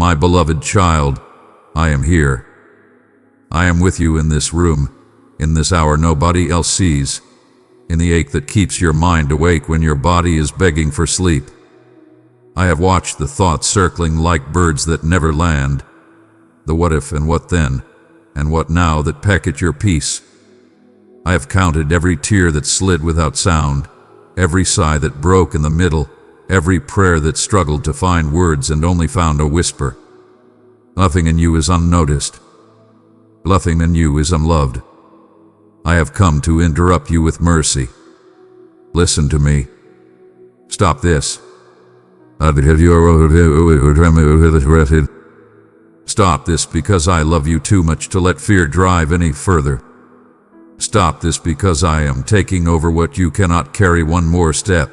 My beloved child, I am here. I am with you in this room, in this hour nobody else sees, in the ache that keeps your mind awake when your body is begging for sleep. I have watched the thoughts circling like birds that never land, the what if and what then, and what now that peck at your peace. I have counted every tear that slid without sound, every sigh that broke in the middle, every prayer that struggled to find words and only found a whisper. Nothing in you is unnoticed. Nothing in you is unloved. I have come to interrupt you with mercy. Listen to me. Stop this. Stop this because I love you too much to let fear drive any further. Stop this because I am taking over what you cannot carry one more step.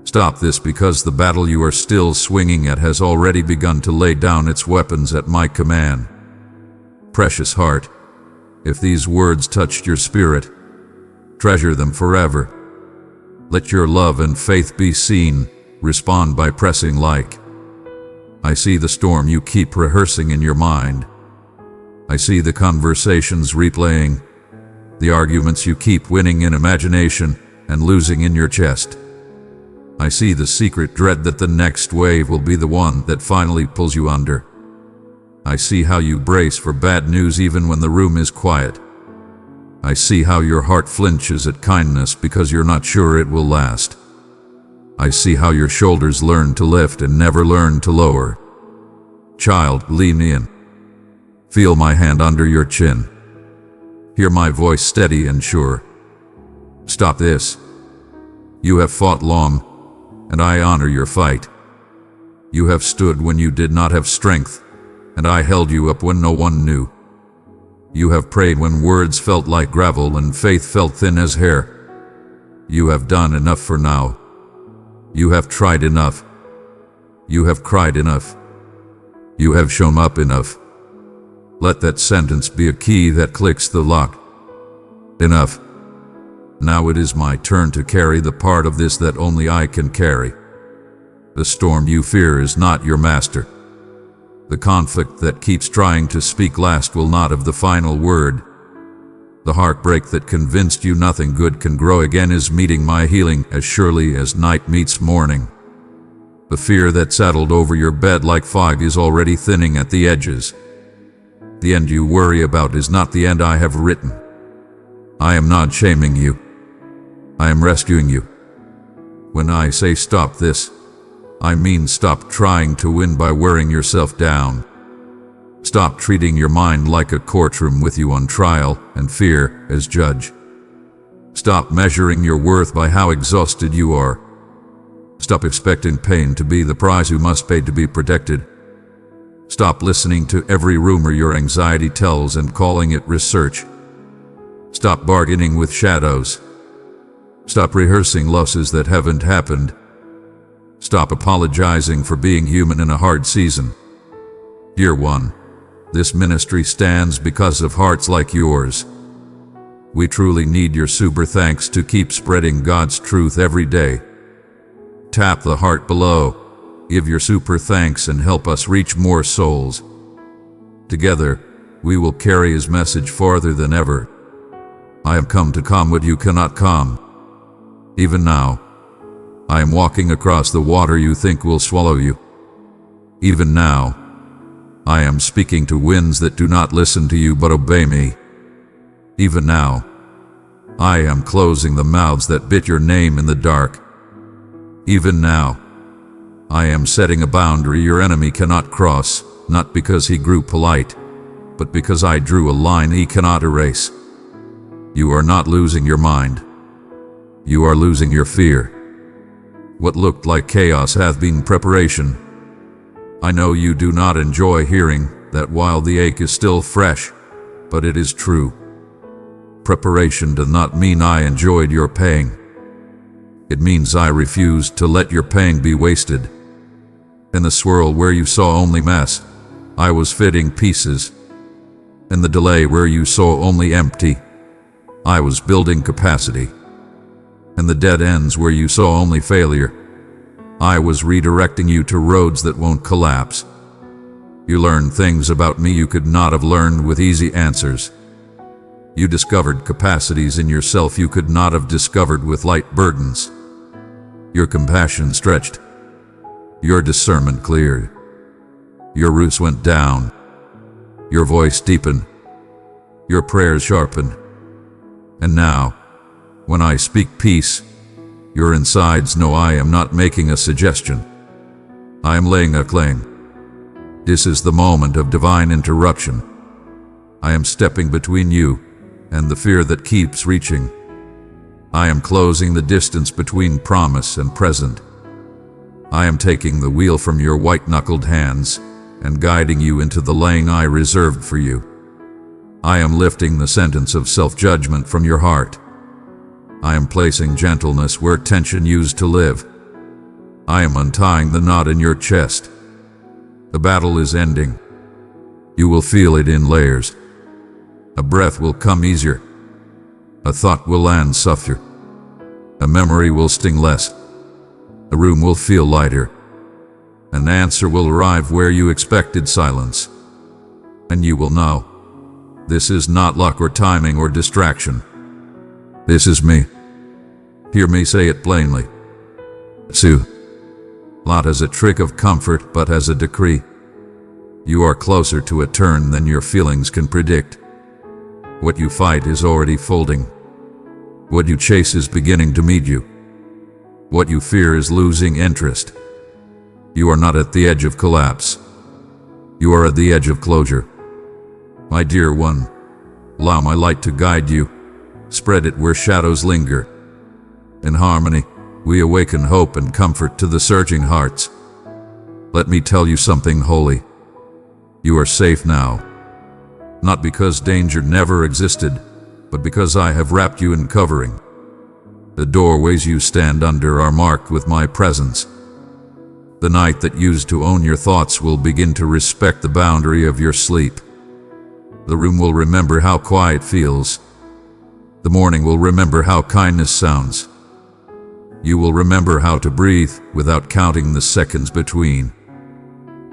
Stop this because the battle you are still swinging at has already begun to lay down its weapons at my command. Precious heart, if these words touched your spirit, treasure them forever. Let your love and faith be seen. Respond by pressing like. I see the storm you keep rehearsing in your mind. I see the conversations replaying, the arguments you keep winning in imagination and losing in your chest. I see the secret dread that the next wave will be the one that finally pulls you under. I see how you brace for bad news even when the room is quiet. I see how your heart flinches at kindness because you're not sure it will last. I see how your shoulders learn to lift and never learn to lower. Child, lean in. Feel my hand under your chin. Hear my voice steady and sure. Stop this. You have fought long, and I honor your fight. You have stood when you did not have strength, and I held you up when no one knew. You have prayed when words felt like gravel and faith felt thin as hair. You have done enough for now. You have tried enough. You have cried enough. You have shown up enough. Let that sentence be a key that clicks the lock. Enough. Now it is my turn to carry the part of this that only I can carry. The storm you fear is not your master. The conflict that keeps trying to speak last will not have the final word. The heartbreak that convinced you nothing good can grow again is meeting my healing as surely as night meets morning. The fear that settled over your bed like fog is already thinning at the edges. The end you worry about is not the end I have written. I am not shaming you. I am rescuing you. When I say stop this, I mean stop trying to win by wearing yourself down. Stop treating your mind like a courtroom with you on trial and fear as judge. Stop measuring your worth by how exhausted you are. Stop expecting pain to be the price you must pay to be protected. Stop listening to every rumor your anxiety tells and calling it research. Stop bargaining with shadows. Stop rehearsing losses that haven't happened. Stop apologizing for being human in a hard season. Dear one, this ministry stands because of hearts like yours. We truly need your super thanks to keep spreading God's truth every day. Tap the heart below, give your super thanks and help us reach more souls. Together, we will carry His message farther than ever. I have come to calm what you cannot calm. Even now, I am walking across the water you think will swallow you. Even now, I am speaking to winds that do not listen to you but obey me. Even now, I am closing the mouths that bit your name in the dark. Even now, I am setting a boundary your enemy cannot cross, not because he grew polite, but because I drew a line he cannot erase. You are not losing your mind. You are losing your fear. What looked like chaos hath been preparation. I know you do not enjoy hearing that while the ache is still fresh, but it is true. Preparation does not mean I enjoyed your pain. It means I refused to let your pain be wasted. In the swirl where you saw only mess, I was fitting pieces. In the delay where you saw only empty, I was building capacity. In the dead ends where you saw only failure, I was redirecting you to roads that won't collapse. You learned things about me you could not have learned with easy answers. You discovered capacities in yourself you could not have discovered with light burdens. Your compassion stretched. Your discernment cleared. Your roots went down. Your voice deepened. Your prayers sharpened. And now, when I speak peace, your insides know I am not making a suggestion. I am laying a claim. This is the moment of divine interruption. I am stepping between you and the fear that keeps reaching. I am closing the distance between promise and present. I am taking the wheel from your white-knuckled hands and guiding you into the lane I reserved for you. I am lifting the sentence of self-judgment from your heart. I am placing gentleness where tension used to live. I am untying the knot in your chest. The battle is ending. You will feel it in layers. A breath will come easier. A thought will land softer. A memory will sting less. A room will feel lighter. An answer will arrive where you expected silence. And you will know. This is not luck or timing or distraction. This is me. Hear me say it plainly. Sue. Not as a trick of comfort, but as a decree. You are closer to a turn than your feelings can predict. What you fight is already folding. What you chase is beginning to meet you. What you fear is losing interest. You are not at the edge of collapse. You are at the edge of closure. My dear one, allow my light to guide you. Spread it where shadows linger. In harmony, we awaken hope and comfort to the searching hearts. Let me tell you something holy. You are safe now. Not because danger never existed, but because I have wrapped you in covering. The doorways you stand under are marked with my presence. The night that used to own your thoughts will begin to respect the boundary of your sleep. The room will remember how quiet feels. The morning will remember how kindness sounds. You will remember how to breathe without counting the seconds between.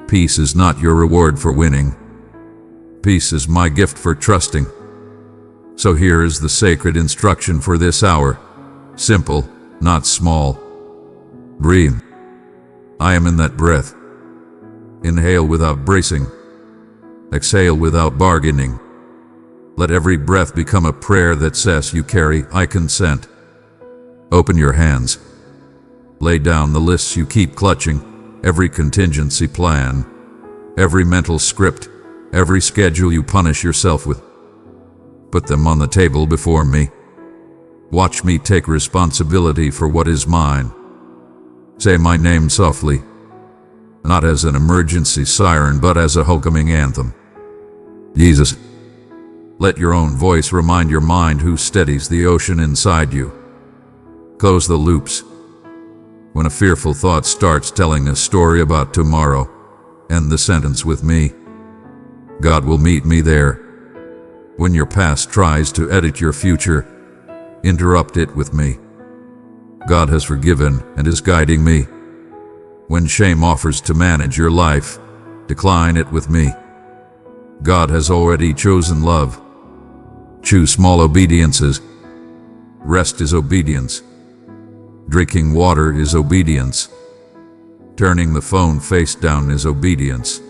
Peace is not your reward for winning. Peace is my gift for trusting. So here is the sacred instruction for this hour. Simple, not small. Breathe. I am in that breath. Inhale without bracing. Exhale without bargaining. Let every breath become a prayer that says you carry, I consent. Open your hands. Lay down the lists you keep clutching, every contingency plan, every mental script, every schedule you punish yourself with. Put them on the table before me. Watch me take responsibility for what is mine. Say my name softly, not as an emergency siren, but as a welcoming anthem. Jesus. Let your own voice remind your mind who steadies the ocean inside you. Close the loops. When a fearful thought starts telling a story about tomorrow, end the sentence with me. God will meet me there. When your past tries to edit your future, interrupt it with me. God has forgiven and is guiding me. When shame offers to manage your life, decline it with me. God has already chosen love. Choose small obediences. Rest is obedience. Drinking water is obedience. Turning the phone face down is obedience.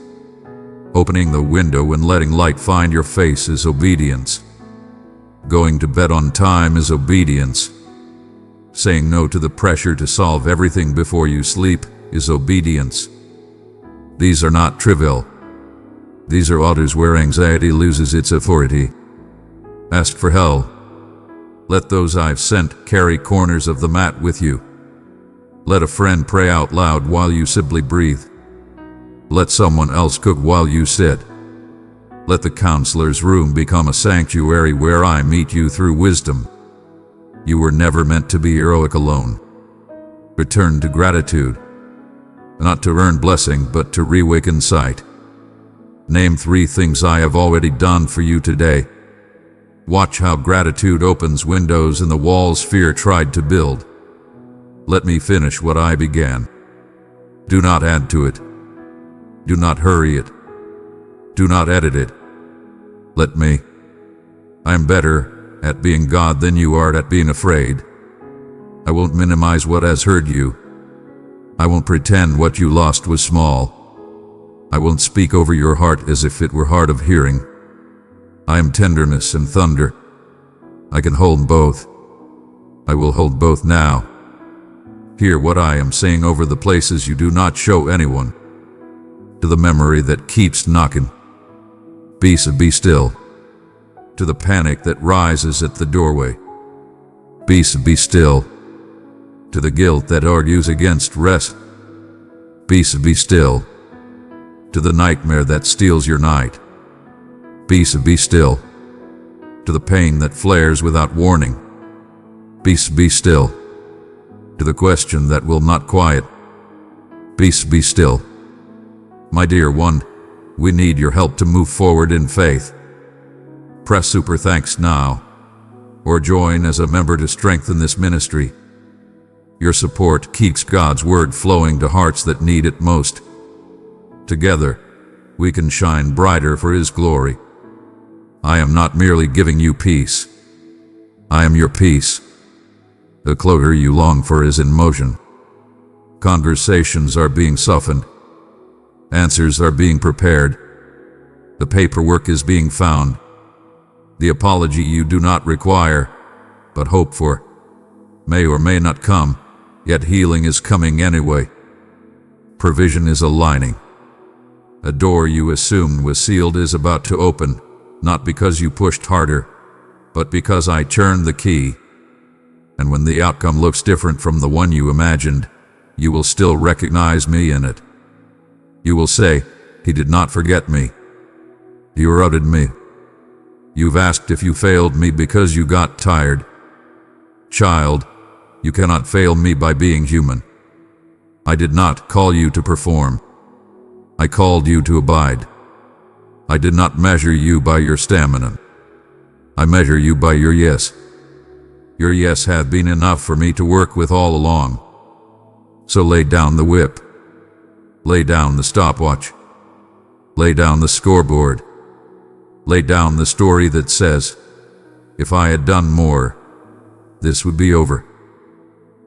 Opening the window and letting light find your face is obedience. Going to bed on time is obedience. Saying no to the pressure to solve everything before you sleep is obedience. These are not trivial. These are orders where anxiety loses its authority. Ask for help. Let those I've sent carry corners of the mat with you. Let a friend pray out loud while you simply breathe. Let someone else cook while you sit. Let the counselor's room become a sanctuary where I meet you through wisdom. You were never meant to be heroic alone. Return to gratitude. Not to earn blessing, but to reawaken sight. Name 3 things I have already done for you today. Watch how gratitude opens windows in the walls fear tried to build. Let me finish what I began. Do not add to it. Do not hurry it. Do not edit it. Let me. I am better at being God than you are at being afraid. I won't minimize what has hurt you. I won't pretend what you lost was small. I won't speak over your heart as if it were hard of hearing. I am tenderness and thunder. I can hold both. I will hold both now. Hear what I am saying over the places you do not show anyone. To the memory that keeps knocking. Be still. To the panic that rises at the doorway. Be still. To the guilt that argues against rest. Be still. To the nightmare that steals your night. Be still. To the pain that flares without warning. Be still. To the question that will not quiet. Be still. My dear one, we need your help to move forward in faith. Press super thanks now, or join as a member to strengthen this ministry. Your support keeps God's word flowing to hearts that need it most. Together, we can shine brighter for His glory. I am not merely giving you peace. I am your peace. The closer you long for is in motion. Conversations are being softened. Answers are being prepared. The paperwork is being found. The apology you do not require, but hope for, may or may not come, yet healing is coming anyway. Provision is aligning. A door you assumed was sealed is about to open, not because you pushed harder, but because I turned the key. And when the outcome looks different from the one you imagined, you will still recognize me in it. You will say, He did not forget me. He routed me. You've asked if you failed me because you got tired. Child, you cannot fail me by being human. I did not call you to perform. I called you to abide. I did not measure you by your stamina. I measure you by your yes. Your yes hath been enough for me to work with all along. So lay down the whip. Lay down the stopwatch. Lay down the scoreboard. Lay down the story that says, if I had done more, this would be over.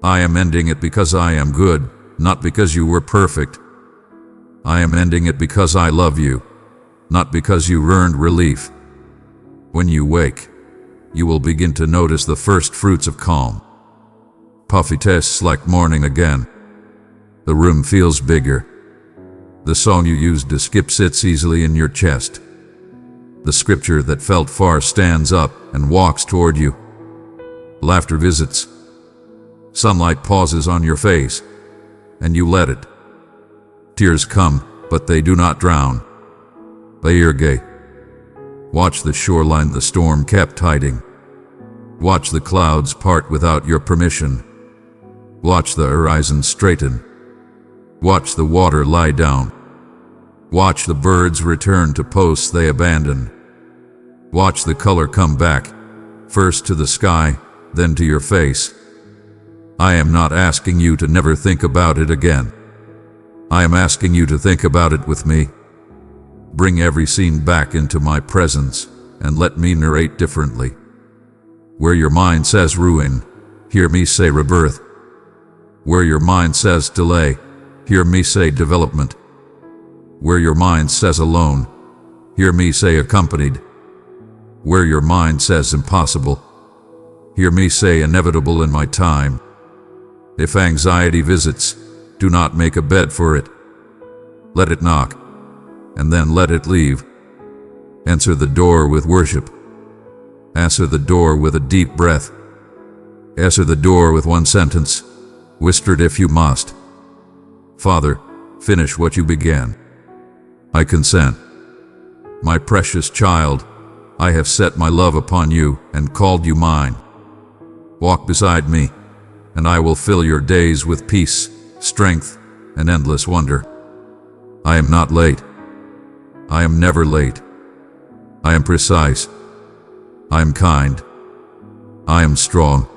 I am ending it because I am good, not because you were perfect. I am ending it because I love you, not because you earned relief. When you wake, you will begin to notice the first fruits of calm. Puffy tastes like morning again. The room feels bigger. The song you used to skip sits easily in your chest. The scripture that felt far stands up and walks toward you. Laughter visits. Sunlight pauses on your face, and you let it. Tears come, but they do not drown. They are gay. Watch the shoreline the storm kept hiding. Watch the clouds part without your permission. Watch the horizon straighten. Watch the water lie down. Watch the birds return to posts they abandoned. Watch the color come back, first to the sky, then to your face. I am not asking you to never think about it again. I am asking you to think about it with me. Bring every scene back into my presence, and let me narrate differently. Where your mind says ruin, hear me say rebirth. Where your mind says delay, hear me say development. Where your mind says alone, hear me say accompanied. Where your mind says impossible, hear me say inevitable in my time. If anxiety visits, do not make a bed for it. Let it knock, and then let it leave. Answer the door with worship. Answer the door with a deep breath. Answer the door with one sentence, whispered if you must. Father, finish what you began. I consent. My precious child, I have set my love upon you and called you mine. Walk beside me, and I will fill your days with peace, strength, and endless wonder. I am not late. I am never late. I am precise. I am kind. I am strong.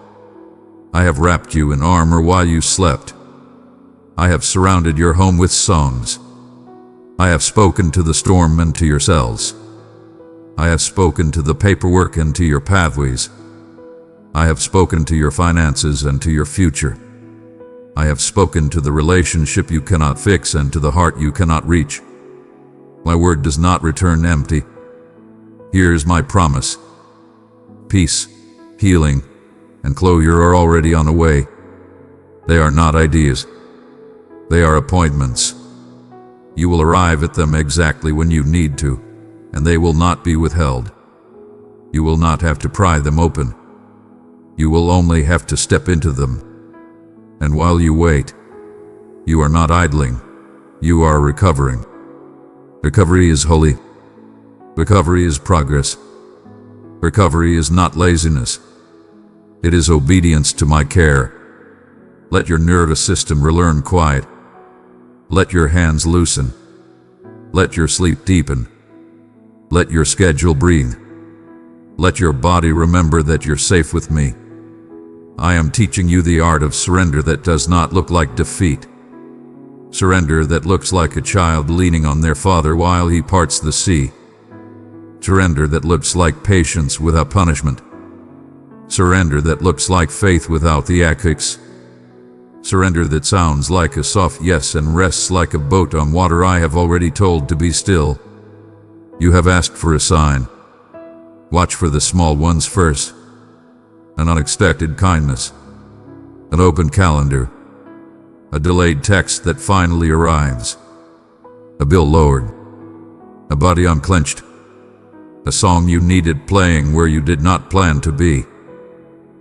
I have wrapped you in armor while you slept. I have surrounded your home with songs. I have spoken to the storm and to your cells. I have spoken to the paperwork and to your pathways. I have spoken to your finances and to your future. I have spoken to the relationship you cannot fix and to the heart you cannot reach. My word does not return empty. Here is my promise. Peace, healing, and closure are already on the way. They are not ideas. They are appointments. You will arrive at them exactly when you need to, and they will not be withheld. You will not have to pry them open. You will only have to step into them. And while you wait, you are not idling. You are recovering. Recovery is holy. Recovery is progress. Recovery is not laziness. It is obedience to my care. Let your nervous system relearn quiet. Let your hands loosen. Let your sleep deepen. Let your schedule breathe. Let your body remember that you're safe with me. I am teaching you the art of surrender that does not look like defeat. Surrender that looks like a child leaning on their father while he parts the sea. Surrender that looks like patience without punishment. Surrender that looks like faith without the ethics. Surrender that sounds like a soft yes and rests like a boat on water I have already told to be still. You have asked for a sign. Watch for the small ones first. An unexpected kindness. An open calendar. A delayed text that finally arrives. A bill lowered. A body unclenched. A song you needed playing where you did not plan to be.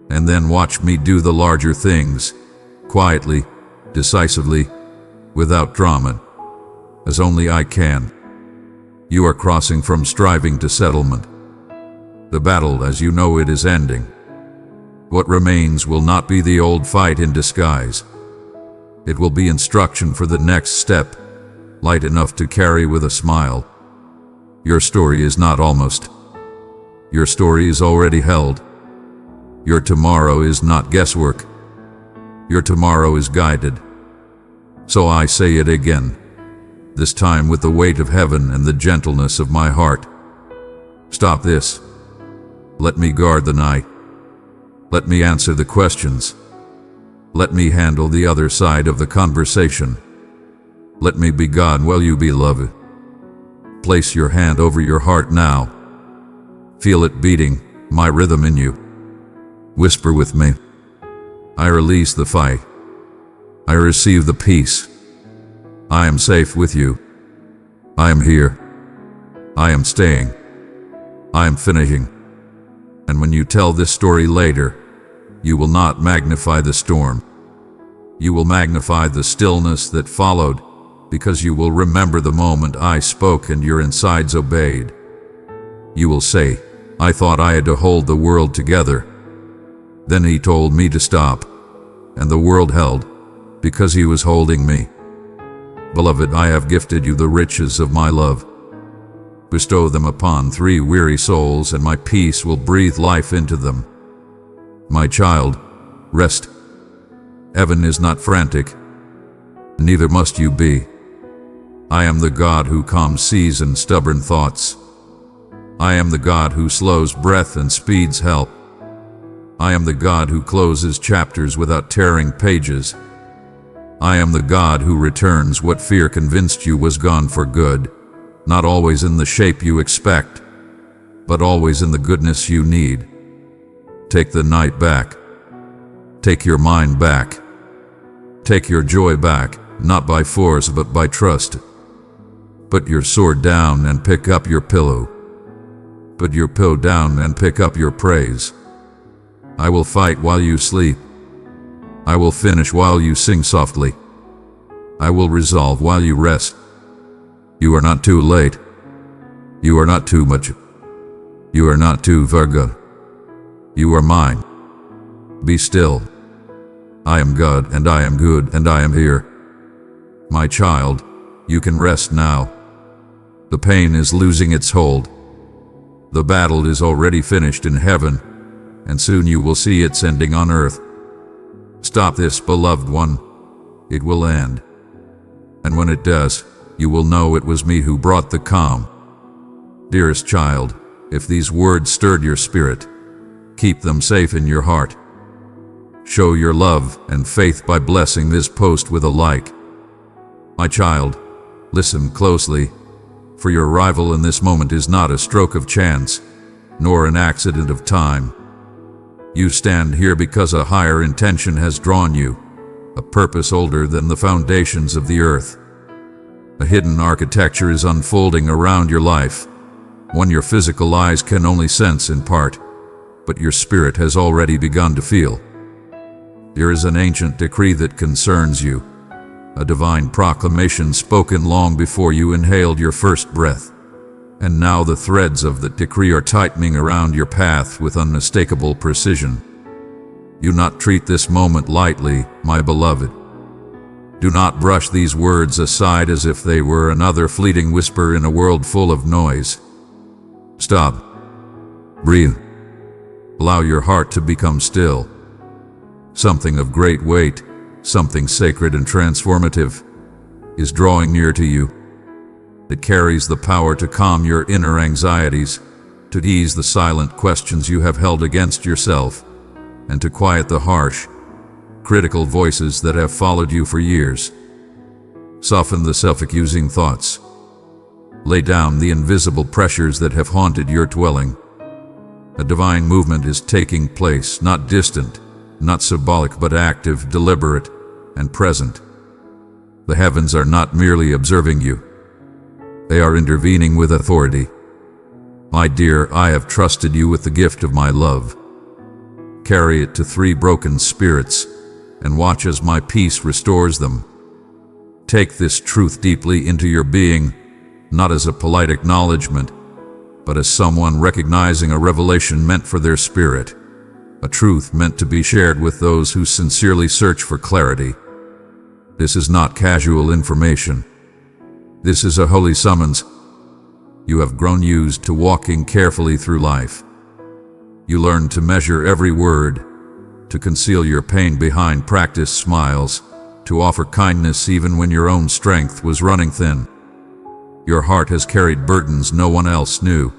And then watch me do the larger things, quietly, decisively, without drama, as only I can. You are crossing from striving to settlement. The battle as you know it is ending. What remains will not be the old fight in disguise. It will be instruction for the next step, light enough to carry with a smile. Your story is not almost. Your story is already held. Your tomorrow is not guesswork. Your tomorrow is guided. So I say it again, this time with the weight of heaven and the gentleness of my heart. Stop this. Let me guard the night. Let me answer the questions. Let me handle the other side of the conversation. Let me be God while you be loved. Place your hand over your heart now. Feel it beating, my rhythm in you. Whisper with me. I release the fight. I receive the peace. I am safe with you. I am here. I am staying. I am finishing. And when you tell this story later, you will not magnify the storm. You will magnify the stillness that followed, because you will remember the moment I spoke and your insides obeyed. You will say, I thought I had to hold the world together. Then he told me to stop, and the world held, because he was holding me. Beloved, I have gifted you the riches of my love. Bestow them upon 3 weary souls, and my peace will breathe life into them. My child, rest. Heaven is not frantic, neither must you be. I am the God who calms seas and stubborn thoughts. I am the God who slows breath and speeds help. I am the God who closes chapters without tearing pages. I am the God who returns what fear convinced you was gone for good, not always in the shape you expect, but always in the goodness you need. Take the night back. Take your mind back. Take your joy back, not by force but by trust. Put your sword down and pick up your pillow. Put your pillow down and pick up your praise. I will fight while you sleep. I will finish while you sing softly. I will resolve while you rest. You are not too late. You are not too much. You are not too far gone. You are mine. Be still. I am God, and I am good, and I am here. My child, you can rest now. The pain is losing its hold. The battle is already finished in heaven, and soon you will see its ending on earth. Stop this, beloved one. It will end. And when it does, you will know it was me who brought the calm. Dearest child, if these words stirred your spirit, keep them safe in your heart. Show your love and faith by blessing this post with a like. My child, listen closely, for your arrival in this moment is not a stroke of chance, nor an accident of time. You stand here because a higher intention has drawn you, a purpose older than the foundations of the earth. A hidden architecture is unfolding around your life, one your physical eyes can only sense in part, but your spirit has already begun to feel. There is an ancient decree that concerns you, a divine proclamation spoken long before you inhaled your first breath, and now the threads of that decree are tightening around your path with unmistakable precision. Do not treat this moment lightly, my beloved. Do not brush these words aside as if they were another fleeting whisper in a world full of noise. Stop. Breathe. Allow your heart to become still. Something of great weight, something sacred and transformative, is drawing near to you. It carries the power to calm your inner anxieties, to ease the silent questions you have held against yourself, and to quiet the harsh, critical voices that have followed you for years. Soften the self-accusing thoughts. Lay down the invisible pressures that have haunted your dwelling. A divine movement is taking place, not distant, not symbolic, but active, deliberate, and present. The heavens are not merely observing you. They are intervening with authority. My dear, I have trusted you with the gift of my love. Carry it to 3 broken spirits, and watch as my peace restores them. Take this truth deeply into your being, not as a polite acknowledgement, but as someone recognizing a revelation meant for their spirit, a truth meant to be shared with those who sincerely search for clarity. This is not casual information. This is a holy summons. You have grown used to walking carefully through life. You learn to measure every word, to conceal your pain behind practiced smiles, to offer kindness even when your own strength was running thin. Your heart has carried burdens no one else knew,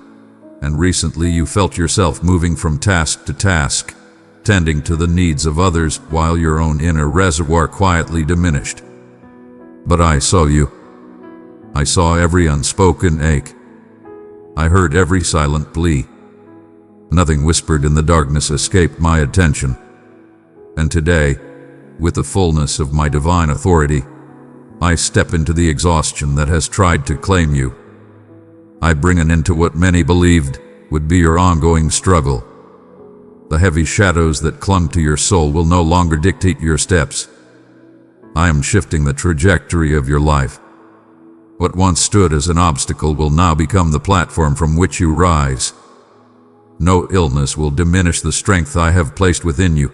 and recently you felt yourself moving from task to task, tending to the needs of others while your own inner reservoir quietly diminished. But I saw you. I saw every unspoken ache. I heard every silent plea. Nothing whispered in the darkness escaped my attention. And today, with the fullness of my divine authority, I step into the exhaustion that has tried to claim you. I bring an end to what many believed would be your ongoing struggle. The heavy shadows that clung to your soul will no longer dictate your steps. I am shifting the trajectory of your life. What once stood as an obstacle will now become the platform from which you rise. No illness will diminish the strength I have placed within you.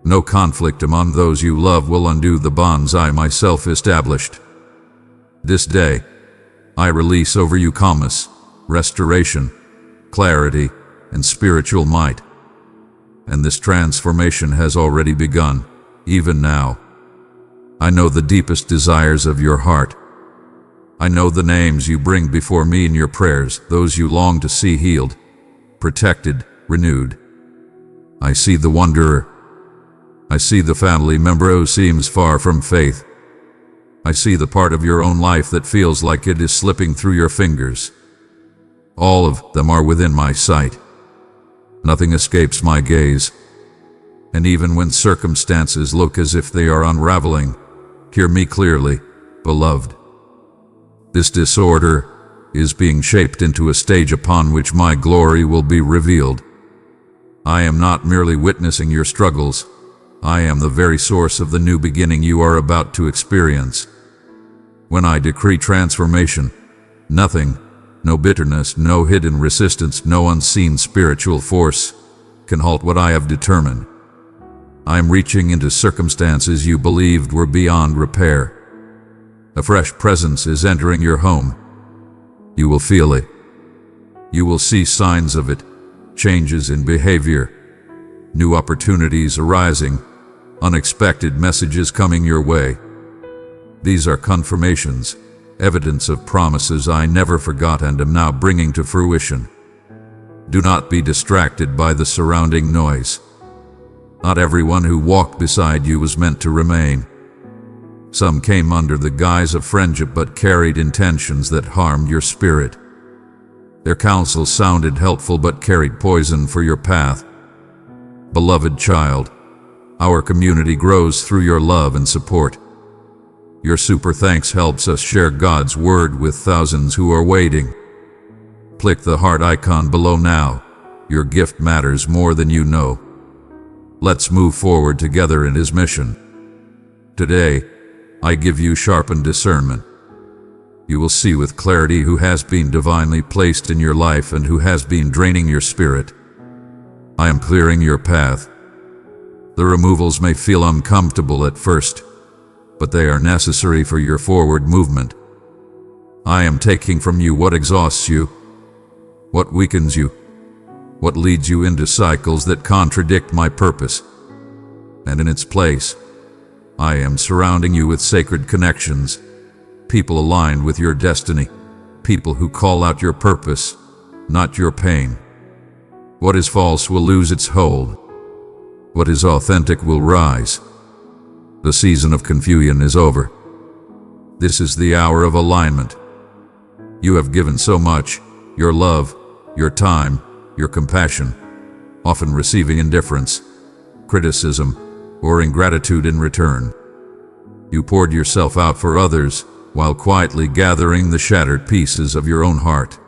No conflict among those you love will undo the bonds I myself established. This day, I release over you calmness, restoration, clarity, and spiritual might. And this transformation has already begun, even now. I know the deepest desires of your heart. I know the names you bring before me in your prayers, those you long to see healed, protected, renewed. I see the wanderer. I see the family member who seems far from faith. I see the part of your own life that feels like it is slipping through your fingers. All of them are within my sight. Nothing escapes my gaze. And even when circumstances look as if they are unraveling, hear me clearly, beloved. This disorder is being shaped into a stage upon which my glory will be revealed. I am not merely witnessing your struggles. I am the very source of the new beginning you are about to experience. When I decree transformation, nothing, no bitterness, no hidden resistance, no unseen spiritual force can halt what I have determined. I am reaching into circumstances you believed were beyond repair. A fresh presence is entering your home. You will feel it. You will see signs of it, changes in behavior, new opportunities arising, unexpected messages coming your way. These are confirmations, evidence of promises I never forgot and am now bringing to fruition. Do not be distracted by the surrounding noise. Not everyone who walked beside you was meant to remain. Some came under the guise of friendship but carried intentions that harmed your spirit. Their counsel sounded helpful but carried poison for your path. Beloved child, our community grows through your love and support. Your super thanks helps us share God's word with thousands who are waiting. Click the heart icon below now. Your gift matters more than you know. Let's move forward together in His mission. Today, I give you sharpened discernment. You will see with clarity who has been divinely placed in your life and who has been draining your spirit. I am clearing your path. The removals may feel uncomfortable at first, but they are necessary for your forward movement. I am taking from you what exhausts you, what weakens you, what leads you into cycles that contradict my purpose. And in its place, I am surrounding you with sacred connections, people aligned with your destiny, people who call out your purpose, not your pain. What is false will lose its hold. What is authentic will rise. The season of confusion is over. This is the hour of alignment. You have given so much, your love, your time, your compassion, often receiving indifference, criticism, or ingratitude in return. You poured yourself out for others while quietly gathering the shattered pieces of your own heart.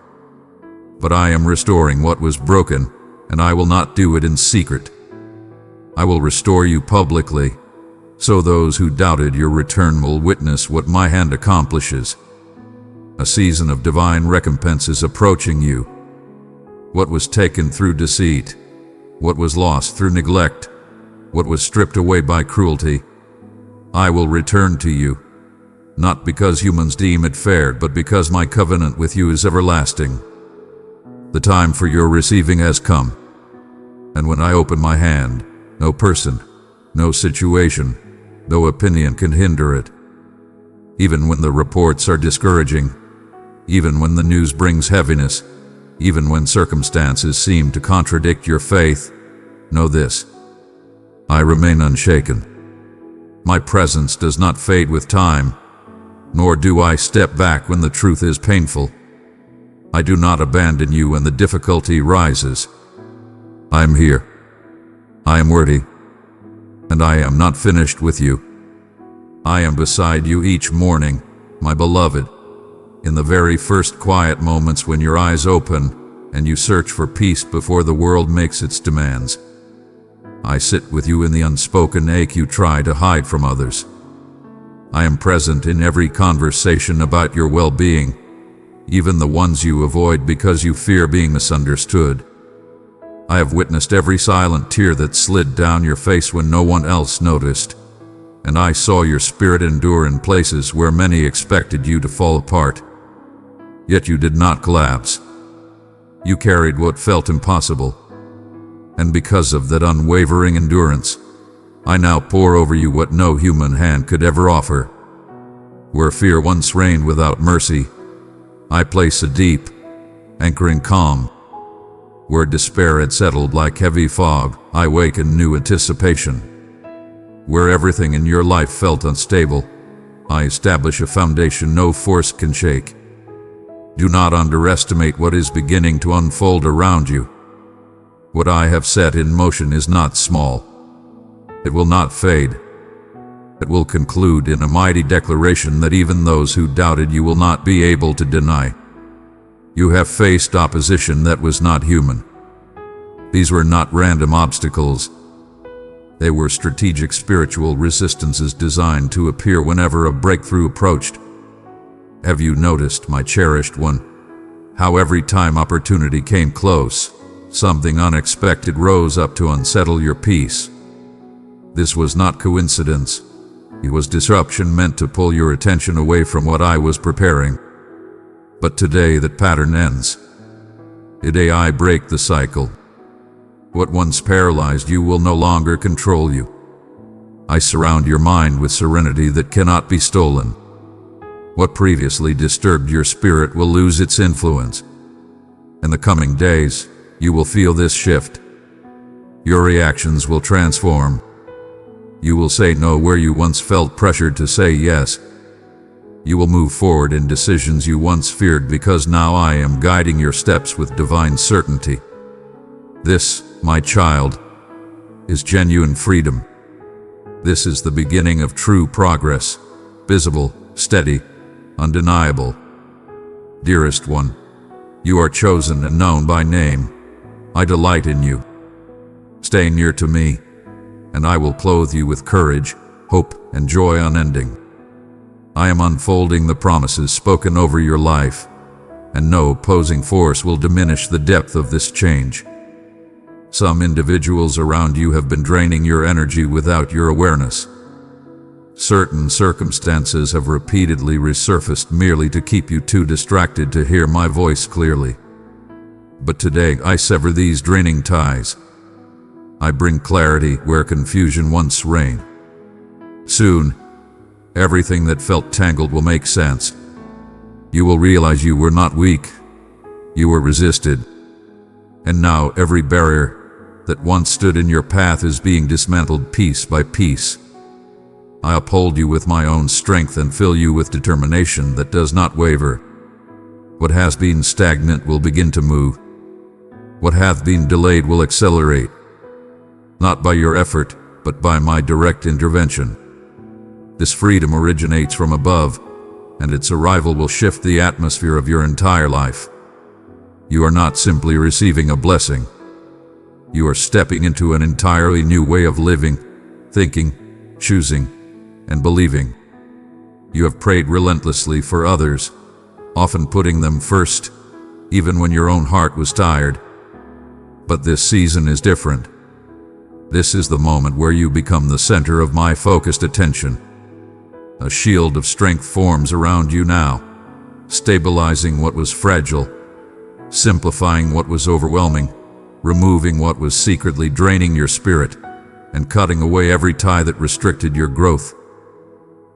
But I am restoring what was broken, and I will not do it in secret. I will restore you publicly, so those who doubted your return will witness what my hand accomplishes. A season of divine recompense is approaching you. What was taken through deceit, what was lost through neglect, what was stripped away by cruelty, I will return to you, not because humans deem it fair, but because my covenant with you is everlasting. The time for your receiving has come, and when I open my hand, no person, no situation, no opinion can hinder it. Even when the reports are discouraging, even when the news brings heaviness, even when circumstances seem to contradict your faith, know this: I remain unshaken. My presence does not fade with time, nor do I step back when the truth is painful. I do not abandon you when the difficulty rises. I am here. I am worthy, and I am not finished with you. I am beside you each morning, my beloved, in the very first quiet moments when your eyes open and you search for peace before the world makes its demands. I sit with you in the unspoken ache you try to hide from others. I am present in every conversation about your well-being, even the ones you avoid because you fear being misunderstood. I have witnessed every silent tear that slid down your face when no one else noticed, and I saw your spirit endure in places where many expected you to fall apart. Yet you did not collapse. You carried what felt impossible, and because of that unwavering endurance, I now pour over you what no human hand could ever offer. Where fear once reigned without mercy, I place a deep, anchoring calm. Where despair had settled like heavy fog, I waken new anticipation. Where everything in your life felt unstable, I establish a foundation no force can shake. Do not underestimate what is beginning to unfold around you. What I have set in motion is not small. It will not fade. It will conclude in a mighty declaration that even those who doubted you will not be able to deny. You have faced opposition that was not human. These were not random obstacles. They were strategic spiritual resistances designed to appear whenever a breakthrough approached. Have you noticed, my cherished one, how every time opportunity came close, something unexpected rose up to unsettle your peace? This was not coincidence. It was disruption meant to pull your attention away from what I was preparing. But today that pattern ends. Today I break the cycle. What once paralyzed you will no longer control you. I surround your mind with serenity that cannot be stolen. What previously disturbed your spirit will lose its influence. In the coming days, you will feel this shift. Your reactions will transform. You will say no where you once felt pressured to say yes. You will move forward in decisions you once feared because now I am guiding your steps with divine certainty. This, my child, is genuine freedom. This is the beginning of true progress, visible, steady, undeniable. Dearest one, you are chosen and known by name. I delight in you. Stay near to me, and I will clothe you with courage, hope, and joy unending. I am unfolding the promises spoken over your life, and no opposing force will diminish the depth of this change. Some individuals around you have been draining your energy without your awareness. Certain circumstances have repeatedly resurfaced merely to keep you too distracted to hear my voice clearly. But today I sever these draining ties. I bring clarity where confusion once reigned. Soon, everything that felt tangled will make sense. You will realize you were not weak. You were resisted. And now every barrier that once stood in your path is being dismantled piece by piece. I uphold you with my own strength and fill you with determination that does not waver. What has been stagnant will begin to move. What hath been delayed will accelerate. Not by your effort, but by my direct intervention. This freedom originates from above, and its arrival will shift the atmosphere of your entire life. You are not simply receiving a blessing. You are stepping into an entirely new way of living, thinking, choosing, and believing. You have prayed relentlessly for others, often putting them first, even when your own heart was tired. But this season is different. This is the moment where you become the center of my focused attention. A shield of strength forms around you now, stabilizing what was fragile, simplifying what was overwhelming, removing what was secretly draining your spirit, and cutting away every tie that restricted your growth.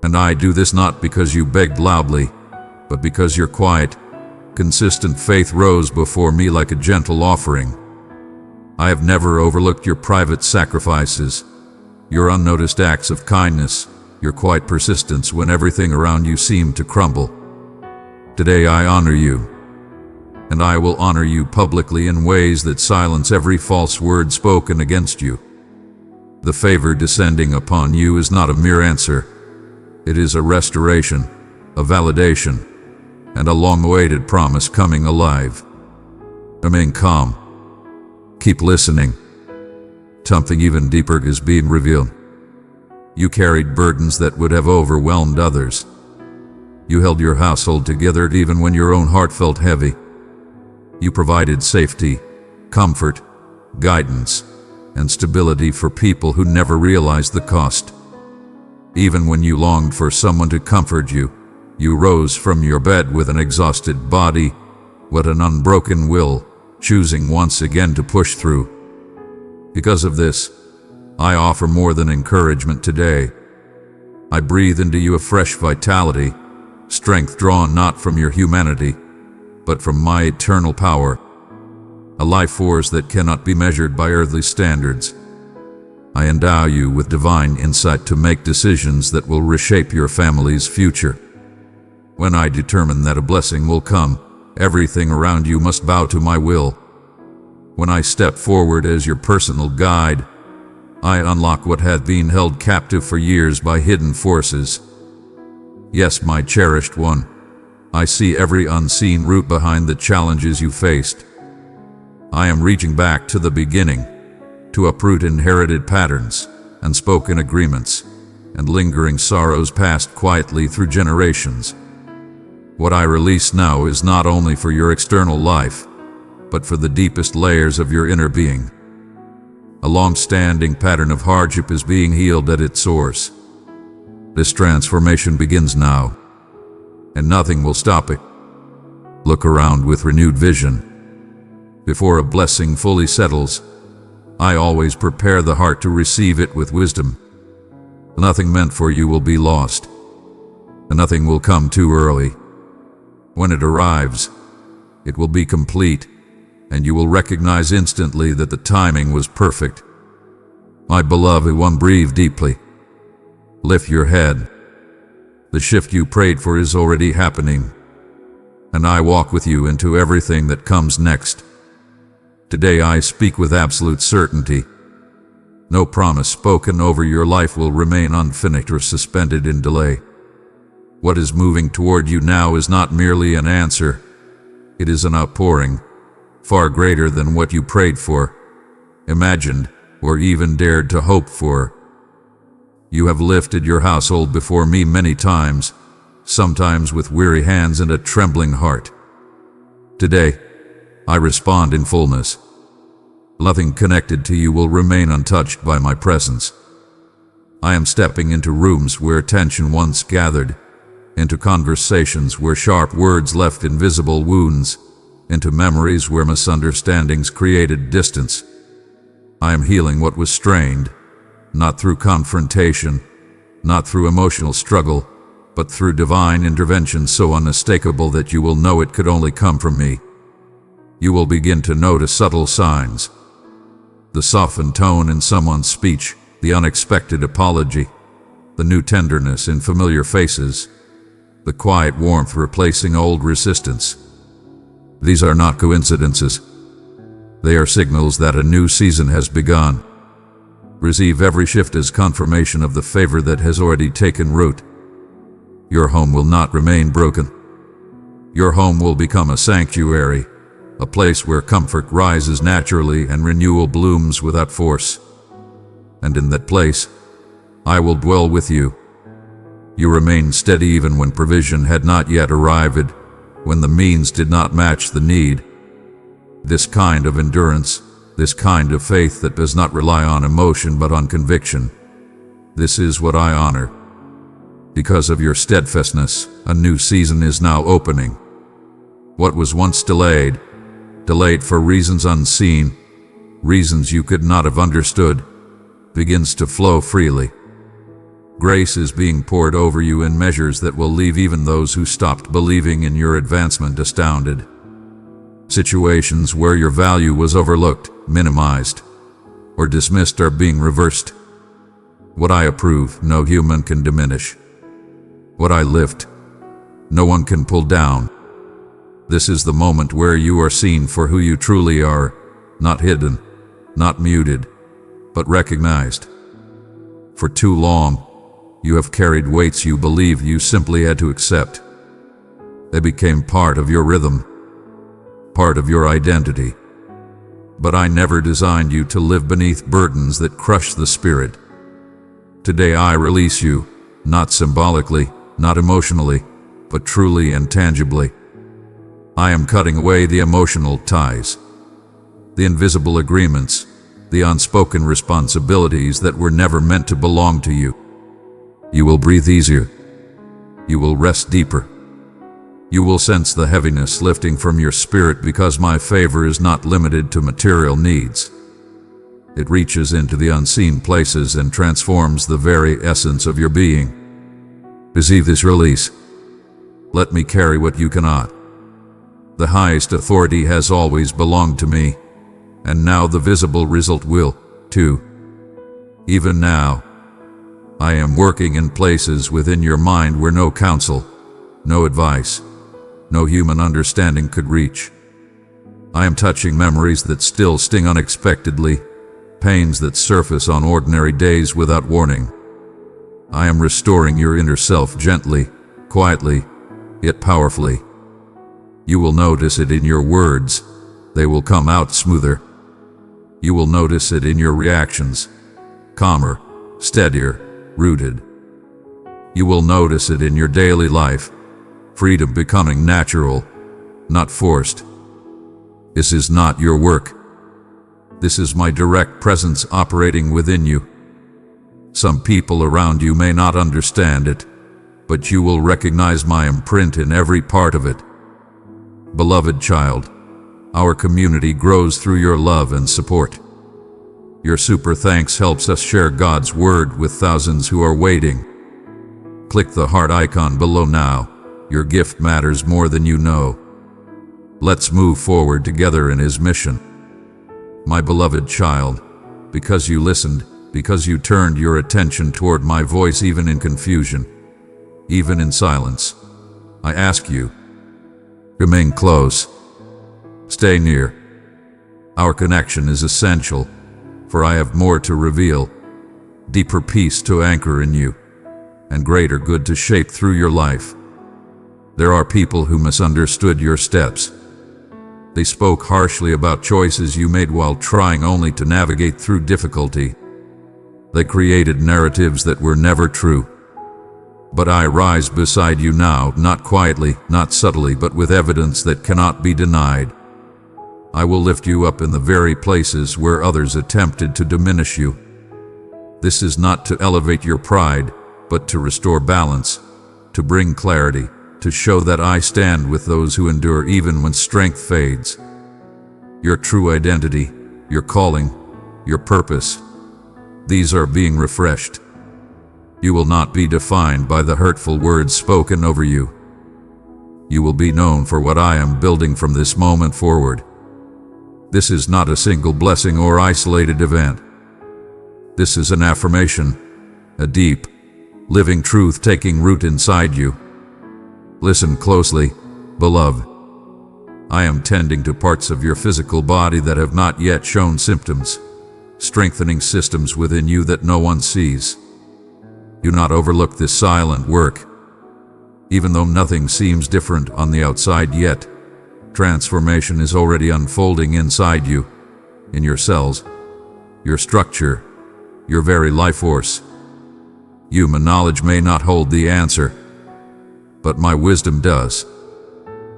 And I do this not because you begged loudly, but because your quiet, consistent faith rose before me like a gentle offering. I have never overlooked your private sacrifices, your unnoticed acts of kindness, your quiet persistence when everything around you seemed to crumble. Today I honor you, and I will honor you publicly in ways that silence every false word spoken against you. The favor descending upon you is not a mere answer. It is a restoration, a validation, and a long-awaited promise coming alive. Remain calm. Keep listening. Something even deeper is being revealed. You carried burdens that would have overwhelmed others. You held your household together even when your own heart felt heavy. You provided safety, comfort, guidance, and stability for people who never realized the cost. Even when you longed for someone to comfort you, you rose from your bed with an exhausted body, with an unbroken will, choosing once again to push through. Because of this, I offer more than encouragement today. I breathe into you a fresh vitality, strength drawn not from your humanity, but from my eternal power, a life force that cannot be measured by earthly standards. I endow you with divine insight to make decisions that will reshape your family's future. When I determine that a blessing will come, everything around you must bow to my will. When I step forward as your personal guide, I unlock what had been held captive for years by hidden forces. Yes, my cherished one, I see every unseen root behind the challenges you faced. I am reaching back to the beginning, to uproot inherited patterns, unspoken agreements, and lingering sorrows passed quietly through generations. What I release now is not only for your external life, but for the deepest layers of your inner being. A long-standing pattern of hardship is being healed at its source. This transformation begins now, and nothing will stop it. Look around with renewed vision. Before a blessing fully settles, I always prepare the heart to receive it with wisdom. Nothing meant for you will be lost. and nothing will come too early. When it arrives, it will be complete, and you will recognize instantly that the timing was perfect. My beloved one, breathe deeply. Lift your head. The shift you prayed for is already happening, and I walk with you into everything that comes next. Today I speak with absolute certainty. No promise spoken over your life will remain unfinished or suspended in delay. What is moving toward you now is not merely an answer. It is an outpouring, far greater than what you prayed for, imagined, or even dared to hope for. You have lifted your household before me many times, sometimes with weary hands and a trembling heart. Today, I respond in fullness. Nothing connected to you will remain untouched by my presence. I am stepping into rooms where tension once gathered, into conversations where sharp words left invisible wounds, into memories where misunderstandings created distance. I am healing what was strained, not through confrontation, not through emotional struggle, but through divine intervention so unmistakable that you will know it could only come from me. You will begin to notice subtle signs. The softened tone in someone's speech, the unexpected apology, the new tenderness in familiar faces, the quiet warmth replacing old resistance. These are not coincidences. They are signals that a new season has begun. Receive every shift as confirmation of the favor that has already taken root. Your home will not remain broken. Your home will become a sanctuary, a place where comfort rises naturally and renewal blooms without force. And in that place, I will dwell with you. You remain steady even when provision had not yet arrived, when the means did not match the need. This kind of endurance, this kind of faith that does not rely on emotion but on conviction, this is what I honor. Because of your steadfastness, a new season is now opening. What was once delayed for reasons unseen, reasons you could not have understood, begins to flow freely. Grace is being poured over you in measures that will leave even those who stopped believing in your advancement astounded. Situations where your value was overlooked, minimized, or dismissed are being reversed. What I approve, no human can diminish. What I lift, no one can pull down. This is the moment where you are seen for who you truly are, not hidden, not muted, but recognized. For too long, you have carried weights you believed you simply had to accept. They became part of your rhythm, part of your identity. But I never designed you to live beneath burdens that crush the spirit. Today I release you, not symbolically, not emotionally, but truly and tangibly. I am cutting away the emotional ties, the invisible agreements, the unspoken responsibilities that were never meant to belong to you. You will breathe easier. You will rest deeper. You will sense the heaviness lifting from your spirit because my favor is not limited to material needs. It reaches into the unseen places and transforms the very essence of your being. Receive this release. Let me carry what you cannot. The highest authority has always belonged to me, and now the visible result will, too. Even now, I am working in places within your mind where no counsel, no advice, no human understanding could reach. I am touching memories that still sting unexpectedly, pains that surface on ordinary days without warning. I am restoring your inner self gently, quietly, yet powerfully. You will notice it in your words. They will come out smoother. You will notice it in your reactions, calmer, steadier, rooted. You will notice it in your daily life, freedom becoming natural, not forced. This is not your work. This is my direct presence operating within you. Some people around you may not understand it, but you will recognize my imprint in every part of it. Beloved child, our community grows through your love and support. Your super thanks helps us share God's word with thousands who are waiting. Click the heart icon below now. Your gift matters more than you know. Let's move forward together in His mission. My beloved child, because you listened, because you turned your attention toward my voice even in confusion, even in silence, I ask you, remain close. Stay near. Our connection is essential, for I have more to reveal, deeper peace to anchor in you, and greater good to shape through your life. There are people who misunderstood your steps. They spoke harshly about choices you made while trying only to navigate through difficulty. They created narratives that were never true. But I rise beside you now, not quietly, not subtly, but with evidence that cannot be denied. I will lift you up in the very places where others attempted to diminish you. This is not to elevate your pride, but to restore balance, to bring clarity, to show that I stand with those who endure even when strength fades. Your true identity, your calling, your purpose, these are being refreshed. You will not be defined by the hurtful words spoken over you. You will be known for what I am building from this moment forward. This is not a single blessing or isolated event. This is an affirmation, a deep, living truth taking root inside you. Listen closely, beloved. I am tending to parts of your physical body that have not yet shown symptoms, strengthening systems within you that no one sees. Do not overlook this silent work. Even though nothing seems different on the outside yet, transformation is already unfolding inside you, in your cells, your structure, your very life force. Human knowledge may not hold the answer, but my wisdom does.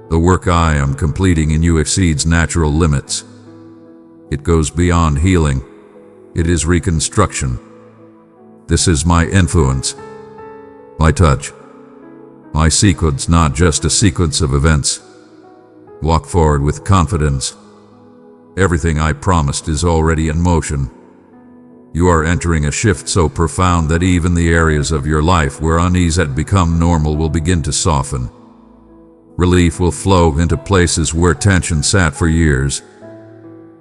The work I am completing in you exceeds natural limits. It goes beyond healing. It is reconstruction. This is my influence, my touch, my sequence, not just a sequence of events. Walk forward with confidence. Everything I promised is already in motion. You are entering a shift so profound that even the areas of your life where unease had become normal will begin to soften. Relief will flow into places where tension sat for years.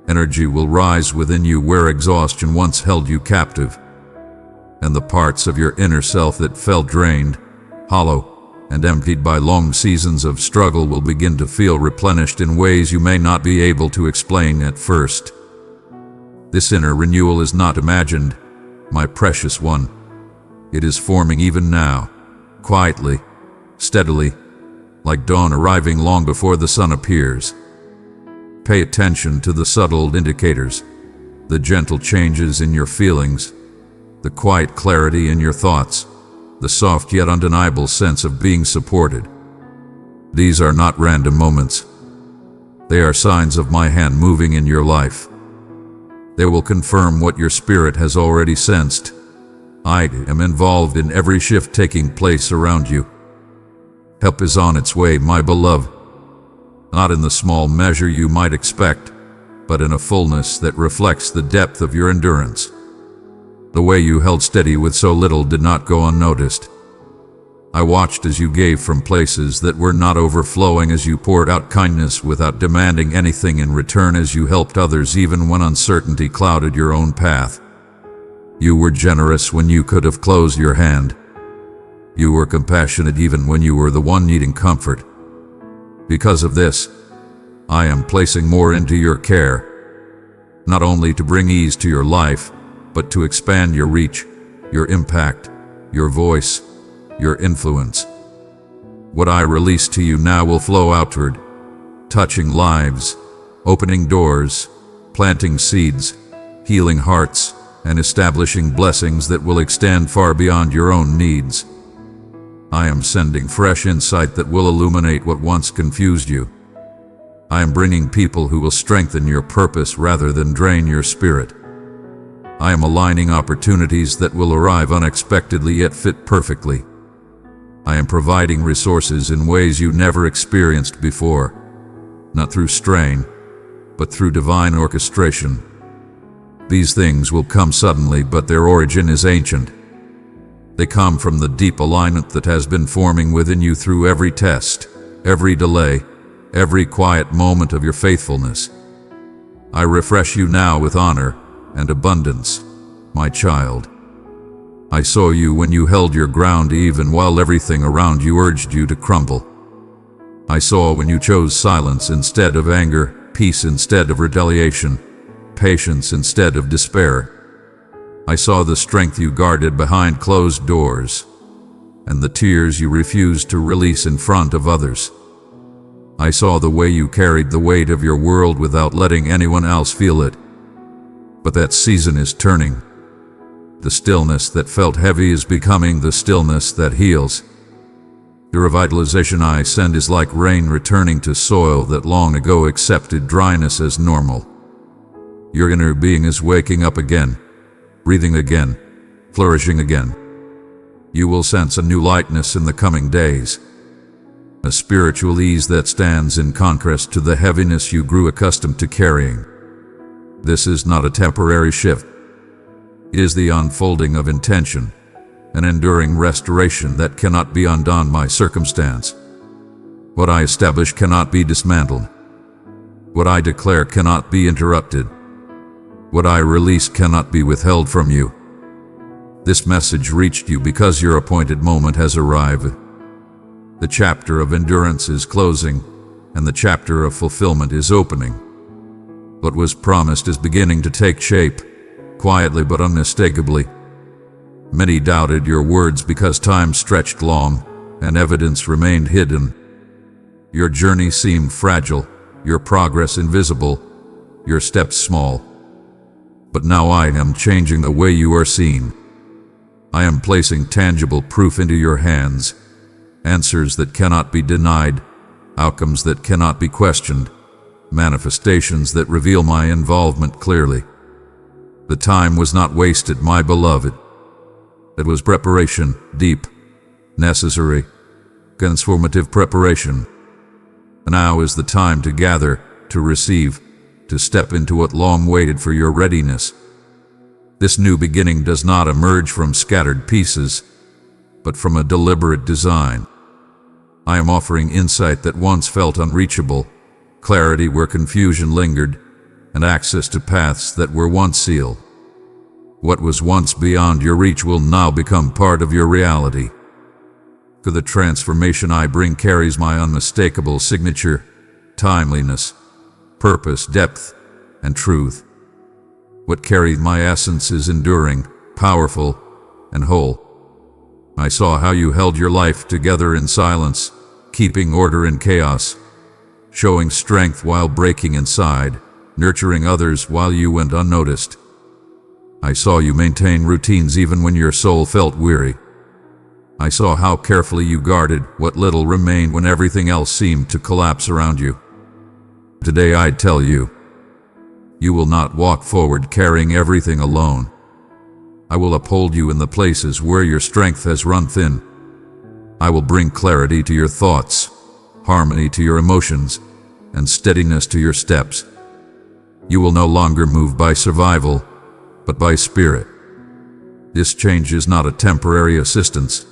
Energy will rise within you where exhaustion once held you captive. And the parts of your inner self that felt drained, hollow, and emptied by long seasons of struggle will begin to feel replenished in ways you may not be able to explain at first. This inner renewal is not imagined, my precious one. It is forming even now, quietly, steadily, like dawn arriving long before the sun appears. Pay attention to the subtle indicators, the gentle changes in your feelings, the quiet clarity in your thoughts, the soft yet undeniable sense of being supported. These are not random moments. They are signs of my hand moving in your life. They will confirm what your spirit has already sensed. I am involved in every shift taking place around you. Help is on its way, my beloved. Not in the small measure you might expect, but in a fullness that reflects the depth of your endurance. The way you held steady with so little did not go unnoticed. I watched as you gave from places that were not overflowing, as you poured out kindness without demanding anything in return, as you helped others even when uncertainty clouded your own path. You were generous when you could have closed your hand. You were compassionate even when you were the one needing comfort. Because of this, I am placing more into your care, not only to bring ease to your life, but to expand your reach, your impact, your voice, your influence. What I release to you now will flow outward, touching lives, opening doors, planting seeds, healing hearts, and establishing blessings that will extend far beyond your own needs. I am sending fresh insight that will illuminate what once confused you. I am bringing people who will strengthen your purpose rather than drain your spirit. I am aligning opportunities that will arrive unexpectedly yet fit perfectly. I am providing resources in ways you never experienced before, not through strain, but through divine orchestration. These things will come suddenly, but their origin is ancient. They come from the deep alignment that has been forming within you through every test, every delay, every quiet moment of your faithfulness. I refresh you now with honor and abundance, my child. I saw you when you held your ground even while everything around you urged you to crumble. I saw when you chose silence instead of anger, peace instead of retaliation, patience instead of despair. I saw the strength you guarded behind closed doors, and the tears you refused to release in front of others. I saw the way you carried the weight of your world without letting anyone else feel it. But that season is turning. The stillness that felt heavy is becoming the stillness that heals. The revitalization I send is like rain returning to soil that long ago accepted dryness as normal. Your inner being is waking up again, breathing again, flourishing again. You will sense a new lightness in the coming days, a spiritual ease that stands in contrast to the heaviness you grew accustomed to carrying. This is not a temporary shift. It is the unfolding of intention, an enduring restoration that cannot be undone by circumstance. What I establish cannot be dismantled. What I declare cannot be interrupted. What I release cannot be withheld from you. This message reached you because your appointed moment has arrived. The chapter of endurance is closing, and the chapter of fulfillment is opening. What was promised is beginning to take shape, quietly but unmistakably. Many doubted your words because time stretched long, and evidence remained hidden. Your journey seemed fragile, your progress invisible, your steps small. But now I am changing the way you are seen. I am placing tangible proof into your hands, answers that cannot be denied, outcomes that cannot be questioned, manifestations that reveal my involvement clearly. The time was not wasted, my beloved. It was preparation, deep, necessary, transformative preparation. And now is the time to gather, to receive, to step into what long waited for your readiness. This new beginning does not emerge from scattered pieces, but from a deliberate design. I am offering insight that once felt unreachable, clarity where confusion lingered, and access to paths that were once sealed. What was once beyond your reach will now become part of your reality. For the transformation I bring carries my unmistakable signature, timeliness, purpose, depth, and truth. What carried my essence is enduring, powerful, and whole. I saw how you held your life together in silence, keeping order in chaos, showing strength while breaking inside, nurturing others while you went unnoticed. I saw you maintain routines even when your soul felt weary. I saw how carefully you guarded what little remained when everything else seemed to collapse around you. Today I tell you, you will not walk forward carrying everything alone. I will uphold you in the places where your strength has run thin. I will bring clarity to your thoughts, harmony to your emotions, and steadiness to your steps. You will no longer move by survival, but by spirit. This change is not a temporary assistance.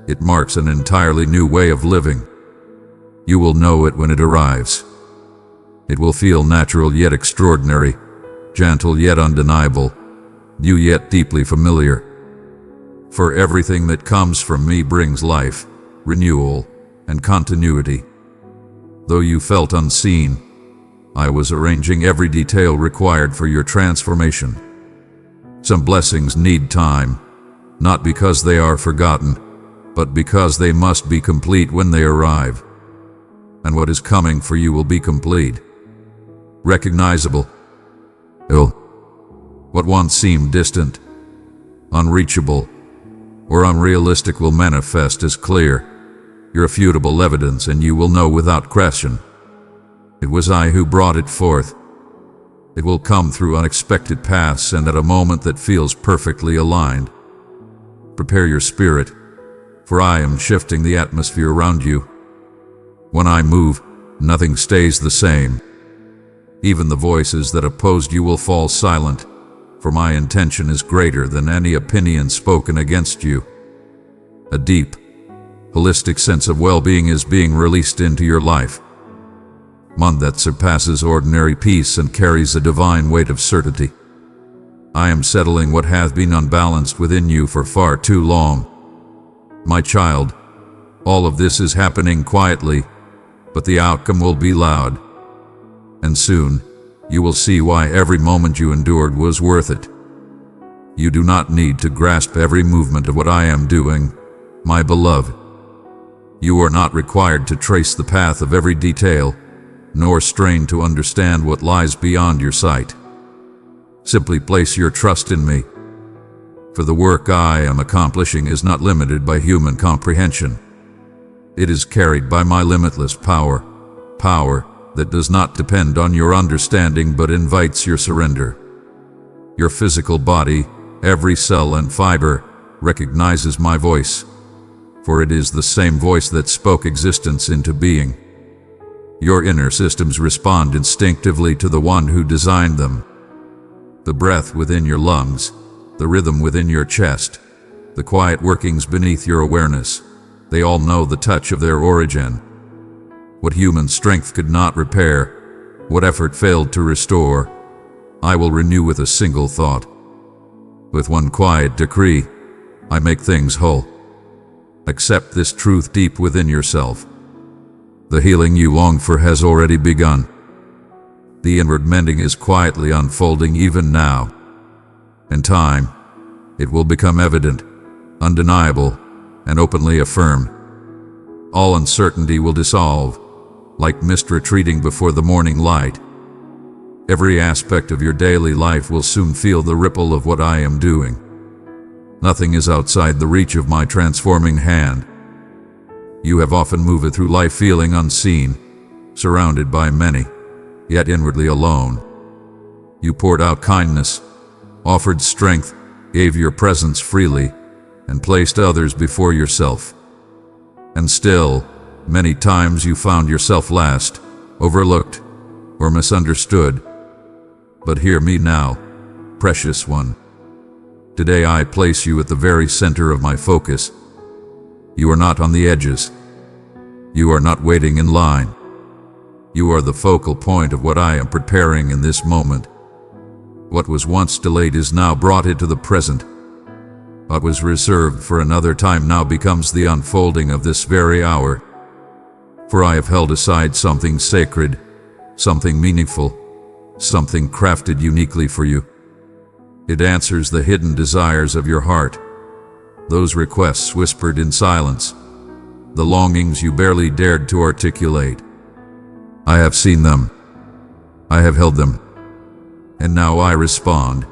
It marks an entirely new way of living. You will know it when it arrives. It will feel natural yet extraordinary, gentle yet undeniable, new yet deeply familiar. For everything that comes from me brings life, renewal, and continuity. Though you felt unseen, I was arranging every detail required for your transformation. Some blessings need time, not because they are forgotten, but because they must be complete when they arrive. And what is coming for you will be complete, recognizable. What once seemed distant, unreachable, or unrealistic will manifest as clear, irrefutable evidence, and you will know without question. It was I who brought it forth. It will come through unexpected paths and at a moment that feels perfectly aligned. Prepare your spirit, for I am shifting the atmosphere around you. When I move, nothing stays the same. Even the voices that opposed you will fall silent, for my intention is greater than any opinion spoken against you. A deep, holistic sense of well-being is being released into your life. One that surpasses ordinary peace and carries a divine weight of certainty. I am settling what hath been unbalanced within you for far too long. My child, all of this is happening quietly, but the outcome will be loud. And soon, you will see why every moment you endured was worth it. You do not need to grasp every movement of what I am doing, my beloved. You are not required to trace the path of every detail, nor strain to understand what lies beyond your sight. Simply place your trust in me, for the work I am accomplishing is not limited by human comprehension. It is carried by my limitless power, power that does not depend on your understanding but invites your surrender. Your physical body, every cell and fiber, recognizes my voice, for it is the same voice that spoke existence into being. Your inner systems respond instinctively to the one who designed them. The breath within your lungs, the rhythm within your chest, the quiet workings beneath your awareness, they all know the touch of their origin. What human strength could not repair, what effort failed to restore, I will renew with a single thought. With one quiet decree, I make things whole. Accept this truth deep within yourself. The healing you long for has already begun. The inward mending is quietly unfolding even now. In time, it will become evident, undeniable, and openly affirmed. All uncertainty will dissolve, like mist retreating before the morning light. Every aspect of your daily life will soon feel the ripple of what I am doing. Nothing is outside the reach of my transforming hand. You have often moved through life feeling unseen, surrounded by many, yet inwardly alone. You poured out kindness, offered strength, gave your presence freely, and placed others before yourself. And still, many times you found yourself last, overlooked, or misunderstood. But hear me now, precious one. Today I place you at the very center of my focus. You are not on the edges. You are not waiting in line. You are the focal point of what I am preparing in this moment. What was once delayed is now brought into the present. What was reserved for another time now becomes the unfolding of this very hour. For I have held aside something sacred, something meaningful, something crafted uniquely for you. It answers the hidden desires of your heart, those requests whispered in silence, the longings you barely dared to articulate. I have seen them. I have held them. And now I respond.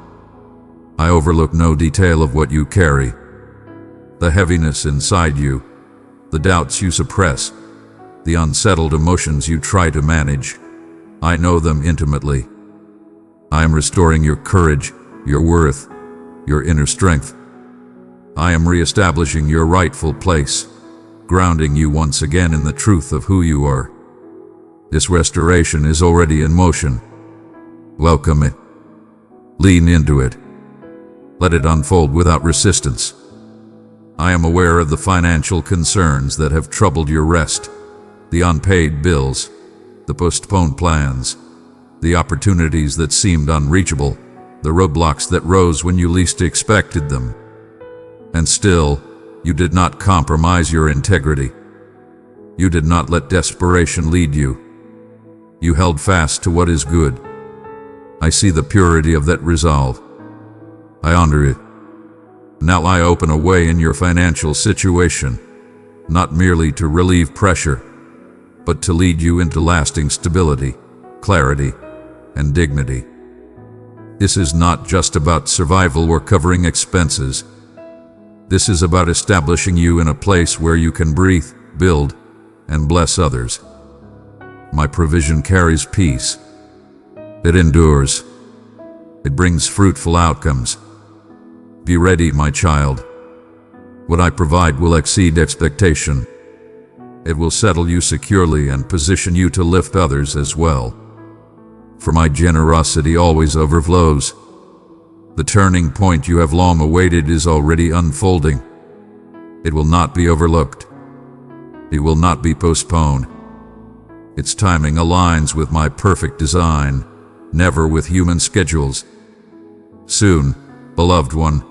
I overlook no detail of what you carry. The heaviness inside you, the doubts you suppress, the unsettled emotions you try to manage. I know them intimately. I am restoring your courage, your worth, your inner strength. I am reestablishing your rightful place, grounding you once again in the truth of who you are. This restoration is already in motion. Welcome it. Lean into it. Let it unfold without resistance. I am aware of the financial concerns that have troubled your rest, the unpaid bills, the postponed plans, the opportunities that seemed unreachable, the roadblocks that rose when you least expected them. And still, you did not compromise your integrity. You did not let desperation lead you. You held fast to what is good. I see the purity of that resolve. I honor it. Now I open a way in your financial situation, not merely to relieve pressure, but to lead you into lasting stability, clarity, and dignity. This is not just about survival or covering expenses. This is about establishing you in a place where you can breathe, build, and bless others. My provision carries peace. It endures. It brings fruitful outcomes. Be ready, my child. What I provide will exceed expectation. It will settle you securely and position you to lift others as well. For my generosity always overflows. The turning point you have long awaited is already unfolding. It will not be overlooked. It will not be postponed. Its timing aligns with my perfect design, never with human schedules. Soon, beloved one,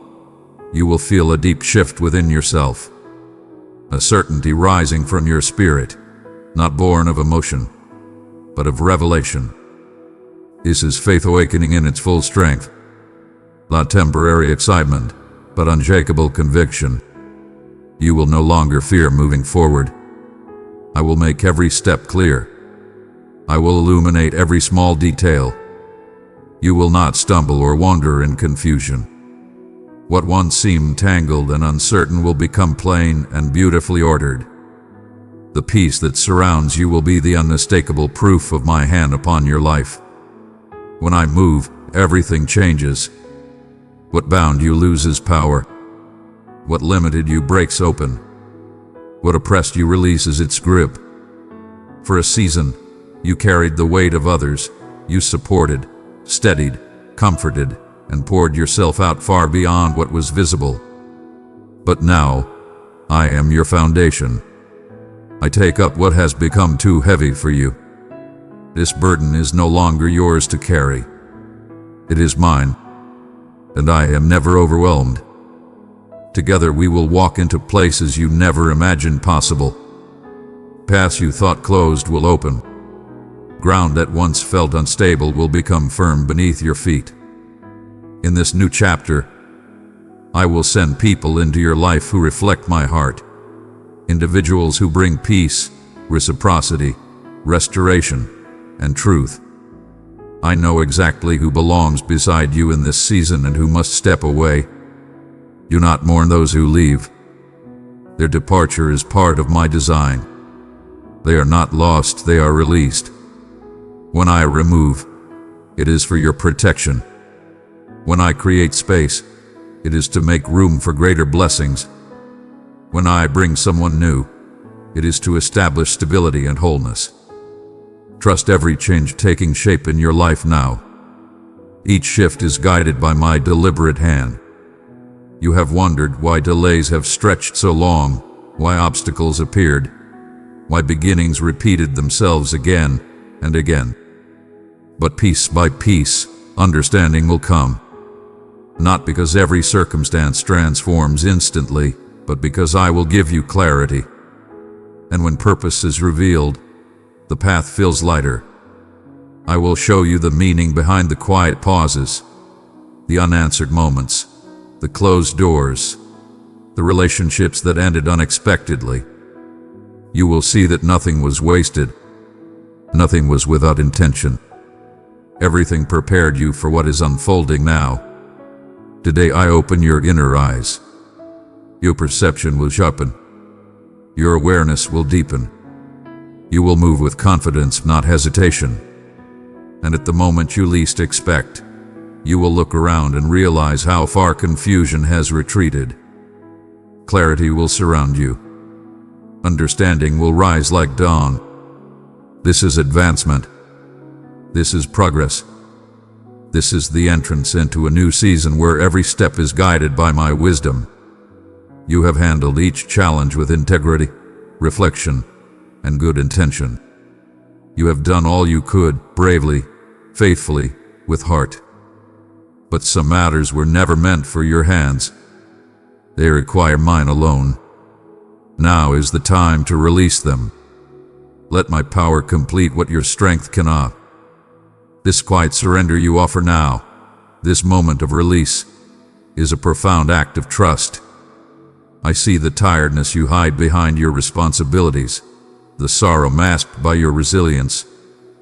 you will feel a deep shift within yourself, a certainty rising from your spirit, not born of emotion, but of revelation. This is faith awakening in its full strength, not temporary excitement, but unshakable conviction. You will no longer fear moving forward. I will make every step clear. I will illuminate every small detail. You will not stumble or wander in confusion. What once seemed tangled and uncertain will become plain and beautifully ordered. The peace that surrounds you will be the unmistakable proof of my hand upon your life. When I move, everything changes. What bound you loses power. What limited you breaks open. What oppressed you releases its grip. For a season, you carried the weight of others. You supported, steadied, comforted, and poured yourself out far beyond what was visible. But now, I am your foundation. I take up what has become too heavy for you. This burden is no longer yours to carry. It is mine, and I am never overwhelmed. Together we will walk into places you never imagined possible. Paths you thought closed will open. Ground that once felt unstable will become firm beneath your feet. In this new chapter, I will send people into your life who reflect my heart. Individuals who bring peace, reciprocity, restoration, and truth. I know exactly who belongs beside you in this season and who must step away. Do not mourn those who leave. Their departure is part of my design. They are not lost, they are released. When I remove, it is for your protection. When I create space, it is to make room for greater blessings. When I bring someone new, it is to establish stability and wholeness. Trust every change taking shape in your life now. Each shift is guided by my deliberate hand. You have wondered why delays have stretched so long, why obstacles appeared, why beginnings repeated themselves again and again. But piece by piece, understanding will come. Not because every circumstance transforms instantly, but because I will give you clarity. And when purpose is revealed, the path feels lighter. I will show you the meaning behind the quiet pauses, the unanswered moments, the closed doors, the relationships that ended unexpectedly. You will see that nothing was wasted. Nothing was without intention. Everything prepared you for what is unfolding now. Today I open your inner eyes. Your perception will sharpen. Your awareness will deepen. You will move with confidence, not hesitation. And at the moment you least expect, you will look around and realize how far confusion has retreated. Clarity will surround you. Understanding will rise like dawn. This is advancement. This is progress. This is the entrance into a new season where every step is guided by my wisdom. You have handled each challenge with integrity, reflection, and good intention. You have done all you could, bravely, faithfully, with heart. But some matters were never meant for your hands. They require mine alone. Now is the time to release them. Let my power complete what your strength cannot. This quiet surrender you offer now, this moment of release, is a profound act of trust. I see the tiredness you hide behind your responsibilities, the sorrow masked by your resilience,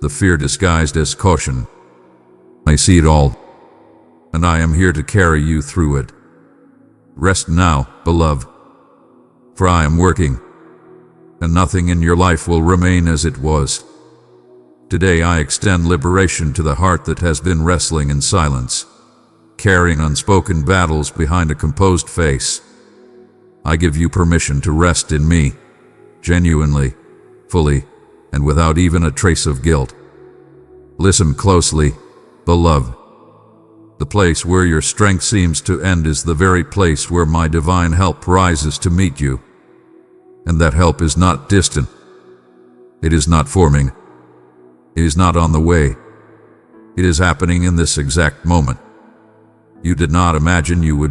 the fear disguised as caution. I see it all, and I am here to carry you through it. Rest now, beloved, for I am working, and nothing in your life will remain as it was. Today I extend liberation to the heart that has been wrestling in silence, carrying unspoken battles behind a composed face. I give you permission to rest in me, genuinely, fully, and without even a trace of guilt. Listen closely, beloved. The place where your strength seems to end is the very place where my divine help rises to meet you. And that help is not distant. It is not forming. It is not on the way. It is happening in this exact moment. You did not imagine you would